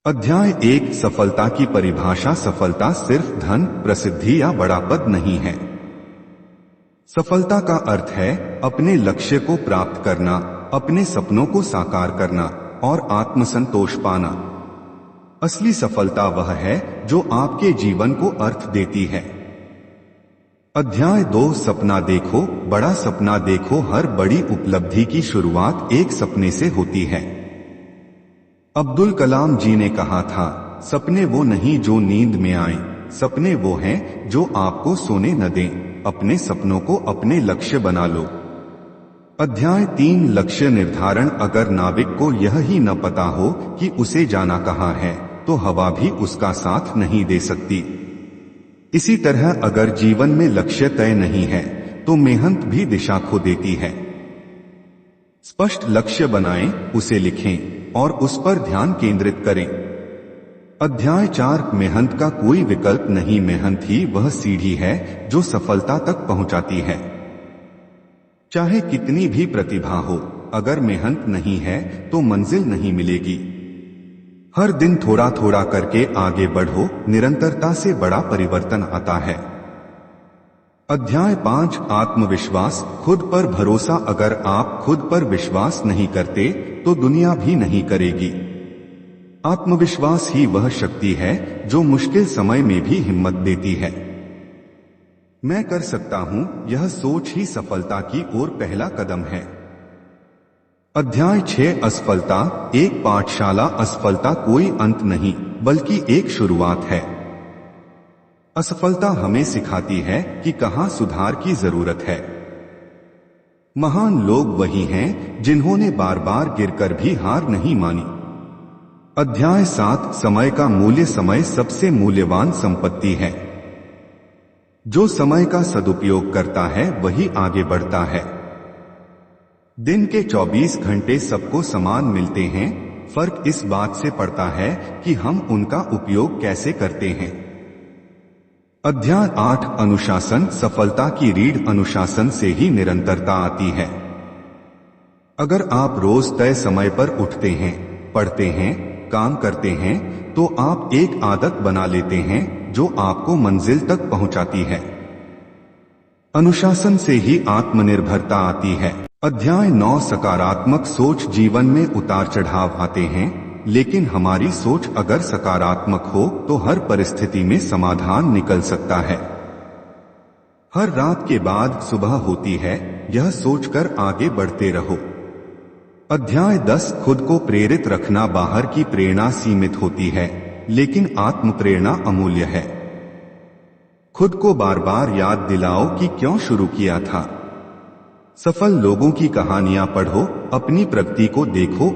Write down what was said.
अध्याय 1 सफलता की परिभाषा। सफलता सिर्फ धन, प्रसिद्धि या बड़ा पद नहीं है। सफलता का अर्थ है अपने लक्ष्य को प्राप्त करना, अपने सपनों को साकार करना और आत्मसंतोष पाना। असली सफलता वह है जो आपके जीवन को अर्थ देती है। अध्याय 2 सपना देखो। बड़ा सपना देखो। हर बड़ी उपलब्धि की शुरुआत एक सपने से होती है। अब्दुल कलाम जी ने कहा था, सपने वो नहीं जो नींद में आए, सपने वो हैं जो आपको सोने न दें। अपने सपनों को अपने लक्ष्य बना लो। अध्याय 3 लक्ष्य निर्धारण। अगर नाविक को यह ही न पता हो कि उसे जाना कहाँ है, तो हवा भी उसका साथ नहीं दे सकती। इसी तरह अगर जीवन में लक्ष्य तय नहीं है, तो मेहनत भी दिशा खो देती है। स्पष्ट लक्ष्य बनाएं, उसे लिखें और उस पर ध्यान केंद्रित करें। अध्याय 4 मेहनत का कोई विकल्प नहीं। मेहनत ही वह सीढ़ी है जो सफलता तक पहुंचाती है। चाहे कितनी भी प्रतिभा हो, अगर मेहनत नहीं है तो मंजिल नहीं मिलेगी। हर दिन थोड़ा थोड़ा करके आगे बढ़ो। निरंतरता से बड़ा परिवर्तन आता है। अध्याय 5 आत्मविश्वास। खुद पर भरोसा। अगर आप खुद पर विश्वास नहीं करते तो दुनिया भी नहीं करेगी। आत्मविश्वास ही वह शक्ति है जो मुश्किल समय में भी हिम्मत देती है। मैं कर सकता हूं, यह सोच ही सफलता की ओर पहला कदम है। अध्याय 6 असफलता। एक पाठशाला। असफलता कोई अंत नहीं, बल्कि एक शुरुआत है। असफलता हमें सिखाती है कि कहां सुधार की जरूरत है। महान लोग वही हैं जिन्होंने बार बार गिरकर भी हार नहीं मानी। अध्याय 7 समय का मूल्य। समय सबसे मूल्यवान संपत्ति है। जो समय का सदुपयोग करता है वही आगे बढ़ता है। दिन के 24 घंटे सबको समान मिलते हैं। फर्क इस बात से पड़ता है कि हम उनका उपयोग कैसे करते हैं। अध्याय 8 अनुशासन। सफलता की रीढ़ अनुशासन से ही निरंतरता आती है। अगर आप रोज तय समय पर उठते हैं, पढ़ते हैं, काम करते हैं, तो आप एक आदत बना लेते हैं जो आपको मंजिल तक पहुंचाती है। अनुशासन से ही आत्मनिर्भरता आती है। अध्याय 9 सकारात्मक सोच। जीवन में उतार चढ़ाव आते हैं, लेकिन हमारी सोच अगर सकारात्मक हो तो हर परिस्थिति में समाधान निकल सकता है। हर रात के बाद सुबह होती है, यह सोचकर आगे बढ़ते रहो। अध्याय 10 खुद को प्रेरित रखना। बाहर की प्रेरणा सीमित होती है, लेकिन आत्म प्रेरणा अमूल्य है। खुद को बार बार याद दिलाओ कि क्यों शुरू किया था। सफल लोगों की कहानियां पढ़ो, अपनी प्रगति को देखो